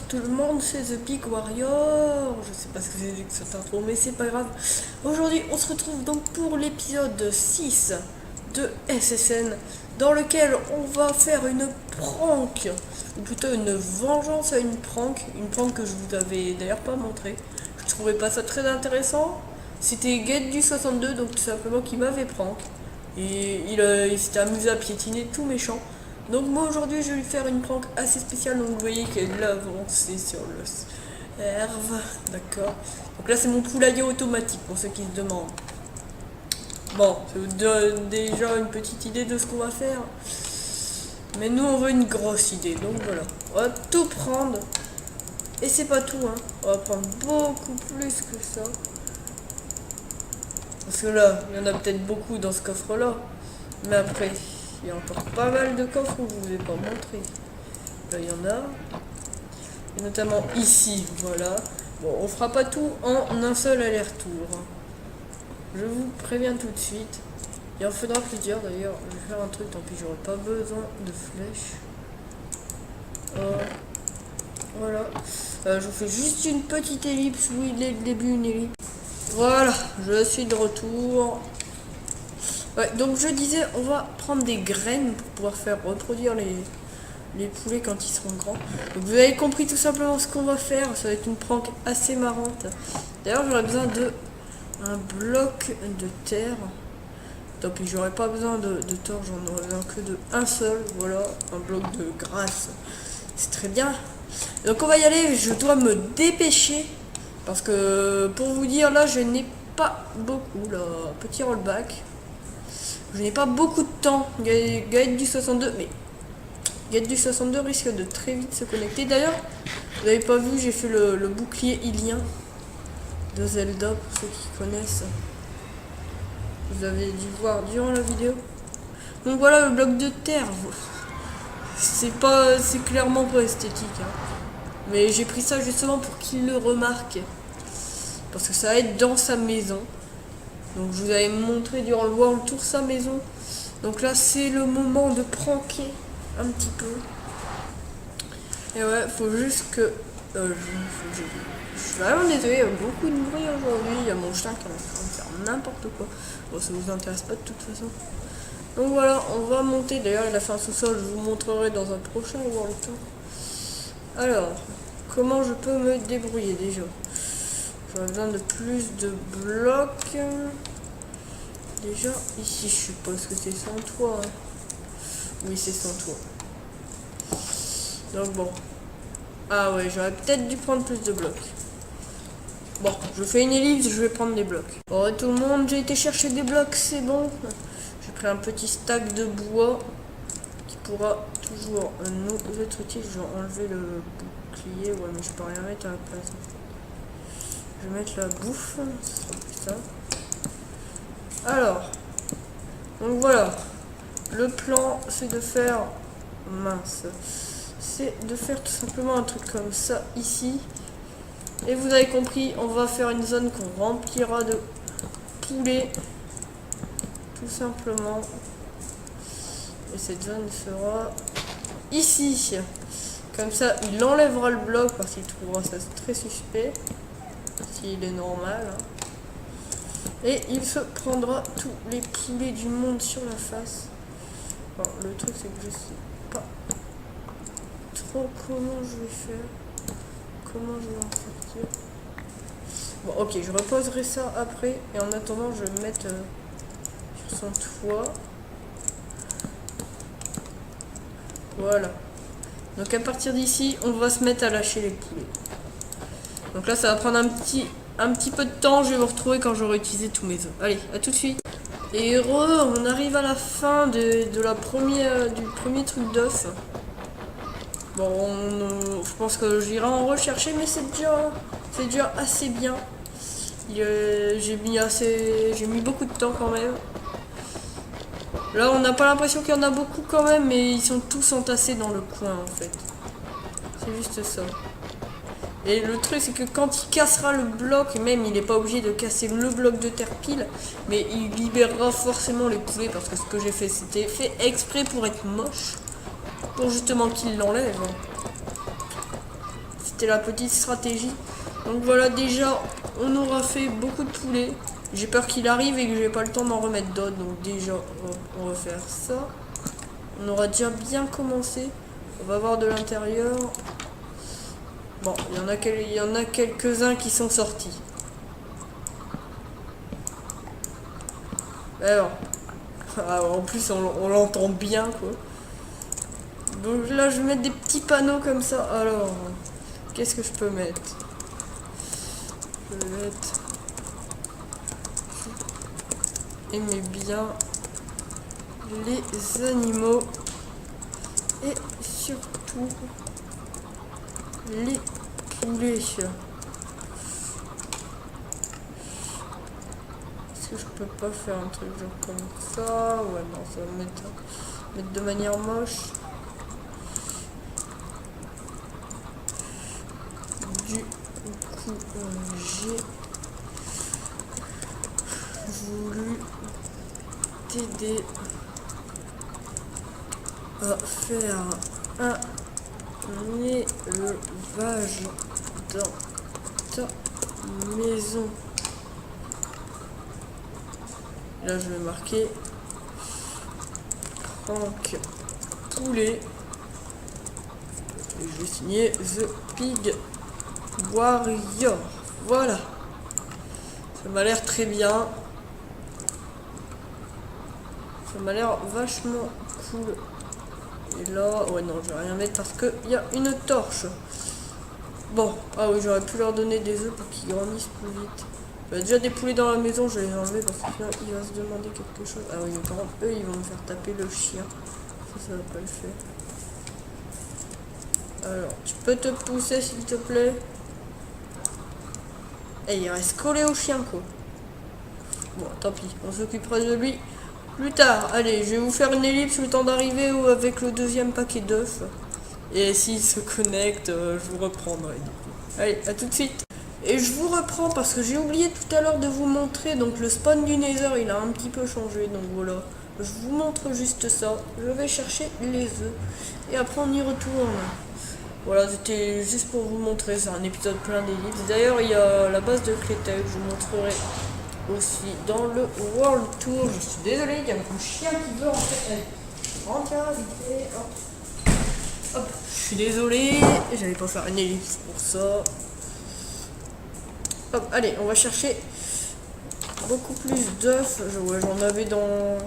tout le monde, c'est The Peak Warrior. Je sais pas ce que c'est que cette intro, mais c'est pas grave. Aujourd'hui, on se retrouve donc pour l'épisode 6 de SSN, dans lequel on va faire une prank, ou plutôt une vengeance à une prank que je vous avais d'ailleurs pas montré. Je trouvais pas ça très intéressant. C'était Get du 62, donc tout simplement qui m'avait prank. Et il s'était amusé à piétiner tout méchant. Donc moi aujourd'hui je vais lui faire une prank assez spéciale. Donc vous voyez qu'elle a avancé sur le serve. D'accord. Donc là c'est mon poulailler automatique pour ceux qui se demandent. Bon, ça vous donne déjà une petite idée de ce qu'on va faire. Mais nous on veut une grosse idée. Donc voilà. On va tout prendre. Et c'est pas tout, hein. On va prendre beaucoup plus que ça. Parce que là, il y en a peut-être beaucoup dans ce coffre là. Mais après, il y a encore pas mal de coffres où je vous ai pas montré. Là il y en a. Et notamment ici, voilà. Bon, on fera pas tout en un seul aller-retour. Je vous préviens tout de suite. Il en faudra plusieurs d'ailleurs. Je vais faire un truc, tant pis, j'aurai pas besoin de flèches. Voilà. Je vous fais juste une petite ellipse. Oui, dès le début, une ellipse. Voilà, je suis de retour. Ouais, donc je disais, on va prendre des graines pour pouvoir faire reproduire les poulets quand ils seront grands. Donc vous avez compris tout simplement ce qu'on va faire. Ça va être une prank assez marrante. D'ailleurs, j'aurais besoin de un bloc de terre. Tant pis, j'aurais pas besoin de torche, j'en aurais besoin que de un seul. Voilà, un bloc de graisse. C'est très bien. Donc on va y aller, je dois me dépêcher. Parce que pour vous dire, là je n'ai pas beaucoup. Là, petit rollback. Je n'ai pas beaucoup de temps. Gaët du 62, mais Gaët du 62 risque de très vite se connecter. D'ailleurs, vous n'avez pas vu, j'ai fait le bouclier ilien de Zelda pour ceux qui connaissent. Vous avez dû voir durant la vidéo. Donc voilà le bloc de terre. C'est clairement pas esthétique. Hein. Mais j'ai pris ça justement pour qu'il le remarque. Parce que ça va être dans sa maison. Donc je vous avais montré durant le World Tour sa maison. Donc là c'est le moment de pranker un petit peu. Et ouais, faut juste que... je suis vraiment désolé, il y a beaucoup de bruit aujourd'hui. Il y a mon chien qui est en train de faire n'importe quoi. Bon, ça vous intéresse pas de toute façon. Donc voilà, on va monter. D'ailleurs il a fait un sous-sol, je vous montrerai dans un prochain World Tour. Alors, comment je peux me débrouiller déjà? J'aurais besoin de plus de blocs. Déjà, ici, je suppose que c'est sans toit. Hein. Oui, c'est sans toit. Donc bon. Ah ouais, j'aurais peut-être dû prendre plus de blocs. Bon, je fais une ellipse, je vais prendre des blocs. Bon, tout le monde, j'ai été chercher des blocs, c'est bon. J'ai pris un petit stack de bois qui pourra toujours nous être utile. Je vais enlever le bouclier. Ouais, mais je peux rien mettre à la place. Je vais mettre la bouffe, ça. Alors, donc voilà, le plan c'est de faire, c'est de faire tout simplement un truc comme ça ici. Et vous avez compris, on va faire une zone qu'on remplira de poulets, tout simplement. Et cette zone sera ici. Comme ça, il enlèvera le bloc parce qu'il trouvera ça très suspect. S'il est normal. Hein. Et il se prendra tous les poulets du monde sur la face. Bon, le truc c'est que je sais pas trop comment je vais faire. Comment je vais en sortir. Bon ok, je reposerai ça après. Et en attendant je vais me mettre sur son toit. Voilà. Donc à partir d'ici, on va se mettre à lâcher les poulets. Donc là, ça va prendre un petit peu de temps. Je vais vous retrouver quand j'aurai utilisé tous mes œufs. Allez, à tout de suite. Et heureux, on arrive à la fin du premier truc d'œuf. Bon, je pense que j'irai en rechercher, mais c'est déjà assez bien. J'ai mis beaucoup de temps quand même. Là, on n'a pas l'impression qu'il y en a beaucoup quand même, mais ils sont tous entassés dans le coin en fait. C'est juste ça. Et le truc c'est que quand il cassera le bloc, même il n'est pas obligé de casser le bloc de terre pile, mais il libérera forcément les poulets parce que ce que j'ai fait c'était fait exprès pour être moche, pour justement qu'il l'enlève. C'était la petite stratégie. Donc voilà, déjà, on aura fait beaucoup de poulets. J'ai peur qu'il arrive et que j'ai pas le temps d'en remettre d'autres. Donc déjà, on va faire ça. On aura déjà bien commencé. On va voir de l'intérieur. Bon, il y en a quelques-uns qui sont sortis. Alors, en plus on l'entend bien quoi. Donc là je vais mettre des petits panneaux comme ça. Alors, qu'est-ce que je peux mettre? Je vais mettre... Aimez bien les animaux et surtout les poulets. Est-ce que je peux pas faire un truc genre comme ça? Ouais, non, ça va mettre de manière moche. Du coup, j'ai voulu t'aider à faire un élevage dans ta maison. Là, je vais marquer Franck Poulet. Et je vais signer The Pig Warrior. Voilà. Ça m'a l'air très bien. Ça m'a l'air vachement cool. Et là, ouais non, je vais rien mettre parce qu'il y a une torche. Bon, ah oui, j'aurais pu leur donner des œufs pour qu'ils grandissent plus vite. Il y a déjà des poulets dans la maison, je vais les enlever parce que là, il va se demander quelque chose. Ah oui, mais par contre, eux, ils vont me faire taper le chien. Ça va pas le faire. Alors, tu peux te pousser s'il te plaît? Et il reste collé au chien, quoi. Bon, tant pis, on s'occupera de lui plus tard. Allez, je vais vous faire une ellipse le temps d'arriver avec le deuxième paquet d'œufs. Et s'il se connecte, je vous reprendrai. Allez, à tout de suite. Et je vous reprends parce que j'ai oublié tout à l'heure de vous montrer. Donc le spawn du Nether, il a un petit peu changé. Donc voilà, je vous montre juste ça. Je vais chercher les œufs. Et après on y retourne. Voilà, c'était juste pour vous montrer. C'est un épisode plein d'ellipses. D'ailleurs, il y a la base de Clétec. Je vous montrerai aussi dans le World Tour. Je suis désolé, il y a mon chien qui veut rentrer. Rentre, vite fait. Hop, je suis désolé, j'allais pas faire une ellipse pour ça. Hop, allez, on va chercher beaucoup plus d'œufs. J'en avais dans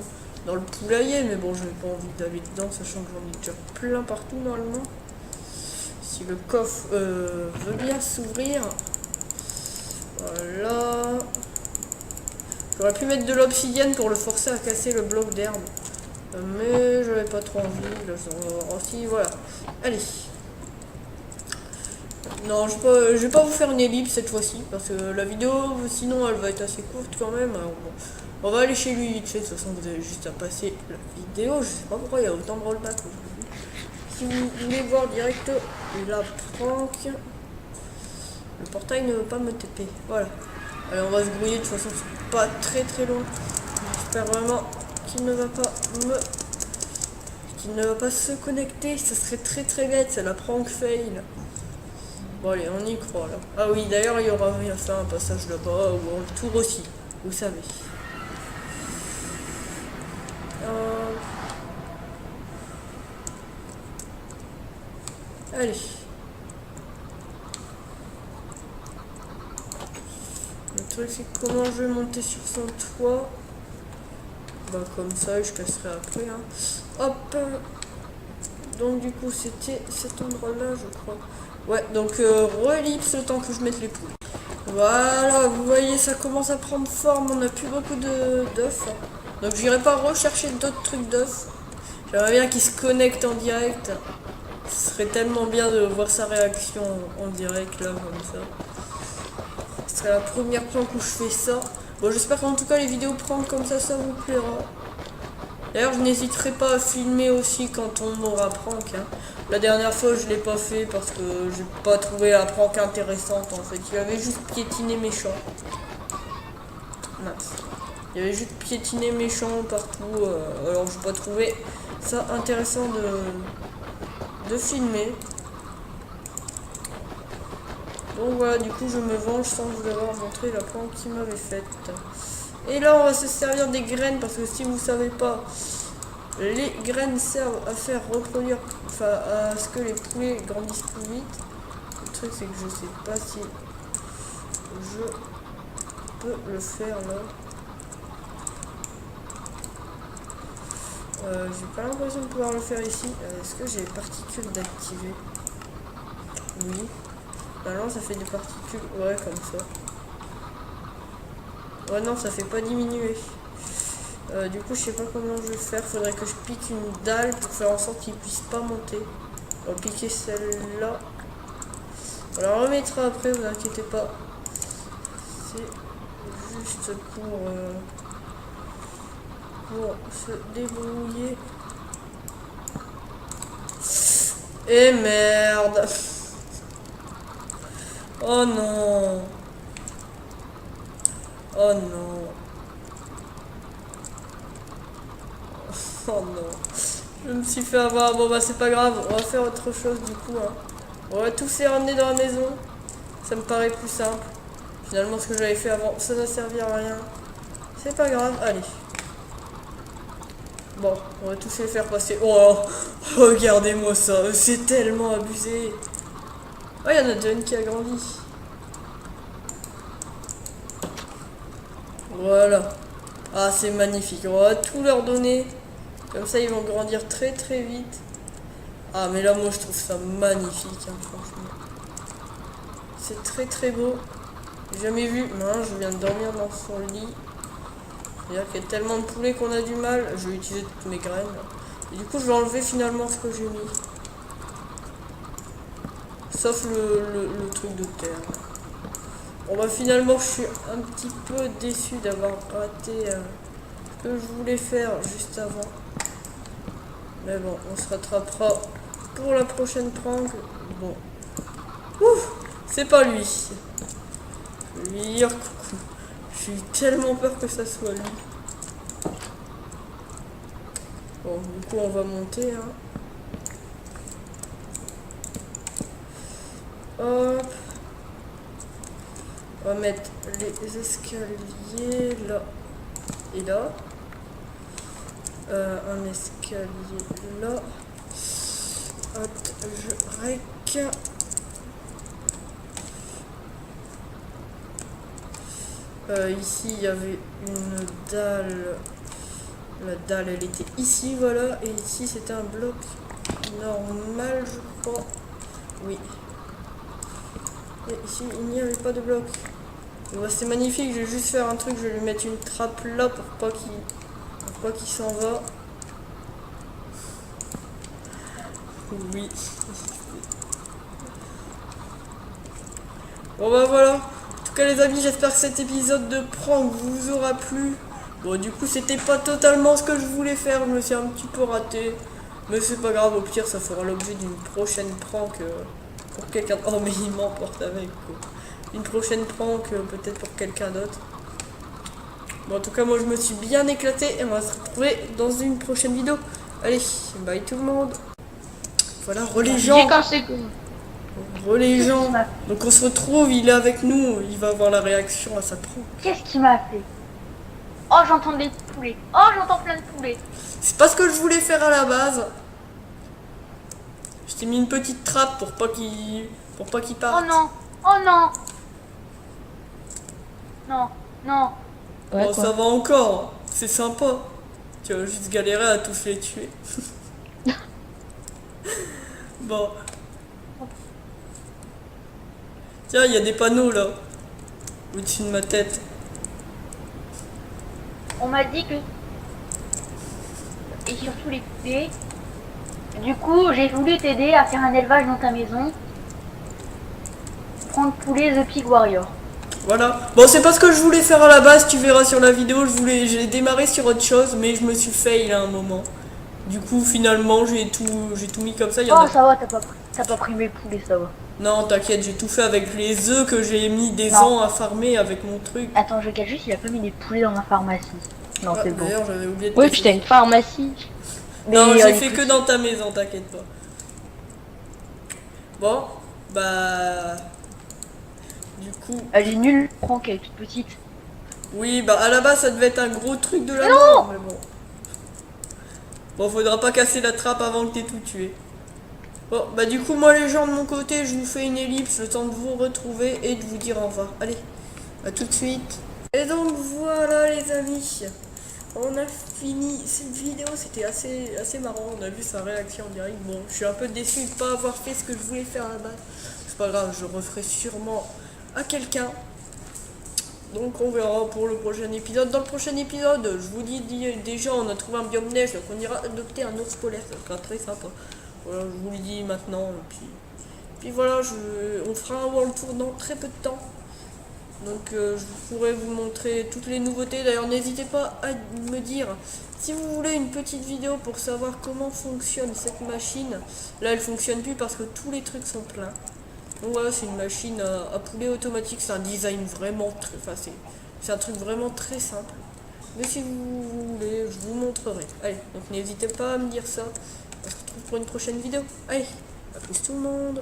le poulailler, mais bon, j'avais pas envie d'aller dedans, sachant que j'en ai déjà plein partout normalement. Si le coffre veut bien s'ouvrir. Voilà. J'aurais pu mettre de l'obsidienne pour le forcer à casser le bloc d'herbe. Mais j'avais pas trop envie. Là, aussi, voilà. Allez. Non, je vais pas vous faire une ellipse cette fois-ci. Parce que la vidéo, sinon, elle va être assez courte quand même. Alors, bon, on va aller chez lui vite fait. De toute façon, vous avez juste à passer la vidéo. Je sais pas pourquoi il y a autant de rollback aujourd'hui. Si vous voulez voir direct la prank, le portail ne veut pas me TP. Voilà. Allez, on va se grouiller. De toute façon, c'est pas très très loin. J'espère vraiment qu'il ne va pas se connecter, ça serait très très bête, c'est la prank fail. Bon allez, on y croit là. Ah oui, d'ailleurs il y aura rien fait un passage là-bas, ou un tour aussi, vous savez. Allez. Le truc c'est comment je vais monter sur son toit. Bah comme ça, je casserai après. Hein. Hop. Donc du coup, c'était cet endroit-là, je crois. Ouais, donc relipse le temps que je mette les poules. Voilà, vous voyez, ça commence à prendre forme. On n'a plus beaucoup d'œufs. Donc j'irai pas rechercher d'autres trucs d'œufs. J'aimerais bien qu'il se connecte en direct. Ce serait tellement bien de voir sa réaction en direct, là, comme ça. Ce serait la première fois où je fais ça. Bon, j'espère qu'en tout cas les vidéos prank comme ça vous plaira. D'ailleurs, je n'hésiterai pas à filmer aussi quand on aura prank. Hein. La dernière fois, je l'ai pas fait parce que j'ai pas trouvé la prank intéressante en fait. Il avait juste piétiné méchant. Mince. Il avait juste piétiné méchant partout. Alors, j'ai pas trouvé ça intéressant de filmer. Donc voilà, du coup je me venge sans vous avoir montré la planque qui m'avait faite. Et là on va se servir des graines parce que si vous savez pas, les graines servent à faire reproduire, enfin à ce que les poulets grandissent plus vite. Le truc c'est que je sais pas si je peux le faire là. J'ai pas l'impression de pouvoir le faire ici. Est-ce que j'ai les particules d'activer? Oui. Normalement ça fait des particules, ouais, comme ça. Ouais non, ça fait pas diminuer. Du coup je sais pas comment je vais faire. Faudrait que je pique une dalle pour faire en sorte qu'il puisse pas monter. On va piquer celle-là. On la remettra après, vous inquiétez pas. C'est juste pour se débrouiller. Et merde. Oh non. Oh non. Oh non. Je me suis fait avoir. Bon bah c'est pas grave. On va faire autre chose du coup. Hein. On va tous les ramener dans la maison. Ça me paraît plus simple. Finalement ce que j'avais fait avant, ça n'a servi à rien. C'est pas grave. Allez. Bon, on va tous les faire passer. Oh, regardez-moi ça. C'est tellement abusé. Oh, il y en a déjà une qui a grandi. Voilà. Ah, c'est magnifique. On va tout leur donner. Comme ça, ils vont grandir très très vite. Ah, mais là, moi, je trouve ça magnifique, hein, franchement. C'est très très beau. J'ai jamais vu. Non, je viens de dormir dans son lit. C'est-à-dire qu'il y a tellement de poulets qu'on a du mal. Je vais utiliser toutes mes graines. Et du coup, je vais enlever finalement ce que j'ai mis. Sauf le truc de terre. Bon bah finalement je suis un petit peu déçu d'avoir raté ce que je voulais faire juste avant. Mais bon, on se rattrapera pour la prochaine prank. Bon. Ouf, c'est pas lui. Je vais lui dire coucou. J'ai eu tellement peur que ça soit lui. Bon, du coup on va monter. Hein. Hop. On va mettre les escaliers là et là. Un escalier là. Hop, je rec. Ici il y avait une dalle. La dalle elle était ici, voilà. Et ici c'était un bloc normal, je crois. Oui. Et ici il n'y avait pas de bloc. Bah, c'est magnifique, je vais juste faire un truc, je vais lui mettre une trappe là pour pas qu'il s'en va. Oui. Bon bah voilà. En tout cas les amis, j'espère que cet épisode de prank vous aura plu. Bon du coup c'était pas totalement ce que je voulais faire, je me suis un petit peu raté. Mais c'est pas grave, au pire ça fera l'objet d'une prochaine prank pour quelqu'un. Oh mais il m'emporte avec quoi. Une prochaine prank peut-être pour quelqu'un d'autre. Bon en tout cas moi je me suis bien éclaté et on va se retrouver dans une prochaine vidéo. Allez, bye tout le monde. Voilà, relais gens. Relais gens. Donc on se retrouve, il est avec nous, il va avoir la réaction à sa prank. Qu'est-ce qui m'a fait? Oh j'entends des poulets. Oh j'entends plein de poulets. C'est pas ce que je voulais faire à la base. Je t'ai mis une petite trappe pour pas qu'il parte. Oh non. Oh non. Non. Non. Ouais, Bon, quoi. ça va encore, c'est sympa. Tu vas juste galérer à tous les tuer. Bon. Tiens, il y a des panneaux là. Au-dessus de ma tête. On m'a dit que... Et surtout les poulets. Du coup, j'ai voulu t'aider à faire un élevage dans ta maison. Prendre poulet The Pig Warrior. Voilà. Bon, c'est pas ce que je voulais faire à la base, tu verras sur la vidéo. J'ai démarré sur autre chose, mais je me suis fail à un moment. Du coup, finalement, j'ai tout mis comme ça. Oh, ça va, t'as pas pris mes poulets, ça va. Non, t'inquiète, j'ai tout fait avec les œufs que j'ai mis des ans à farmer avec mon truc. Attends, je regarde juste, il a pas mis des poulets dans ma pharmacie. Non, c'est bon. D'ailleurs, j'avais oublié de Oui, puis t'as une pharmacie. Non, Mais, j'ai fait que dans ta maison, t'inquiète pas. Bon, bah... Du coup, Elle est nulle, Franck, elle est toute petite. oui, bah à la base ça devait être un gros truc de la Non. mort, mais bon. Bon, faudra pas casser la trappe avant que t'aies tout tué. Bon, bah du coup, moi les gens de mon côté, je vous fais une ellipse, le temps de vous retrouver et de vous dire au revoir. Allez, à tout de suite. Et donc voilà les amis, on a fini cette vidéo, c'était assez marrant, on a vu sa réaction en direct. Bon, je suis un peu déçu de pas avoir fait ce que je voulais faire à la base. C'est pas grave, je referai sûrement à quelqu'un. Donc on verra pour le prochain épisode. Dans le prochain épisode, je vous dis déjà, on a trouvé un biome neige, donc on ira adopter un ours polaire, ça sera très sympa. Voilà, je vous le dis maintenant. Puis voilà, on fera un world tour dans très peu de temps. Donc je pourrai vous montrer toutes les nouveautés. D'ailleurs, n'hésitez pas à me dire si vous voulez une petite vidéo pour savoir comment fonctionne cette machine. Là, elle fonctionne plus parce que tous les trucs sont pleins. Donc voilà, c'est une machine à poulet automatique. C'est un design vraiment très facile. C'est un truc vraiment très simple. Mais si vous voulez, je vous montrerai. Allez, donc n'hésitez pas à me dire ça. On se retrouve pour une prochaine vidéo. Allez, à plus tout le monde.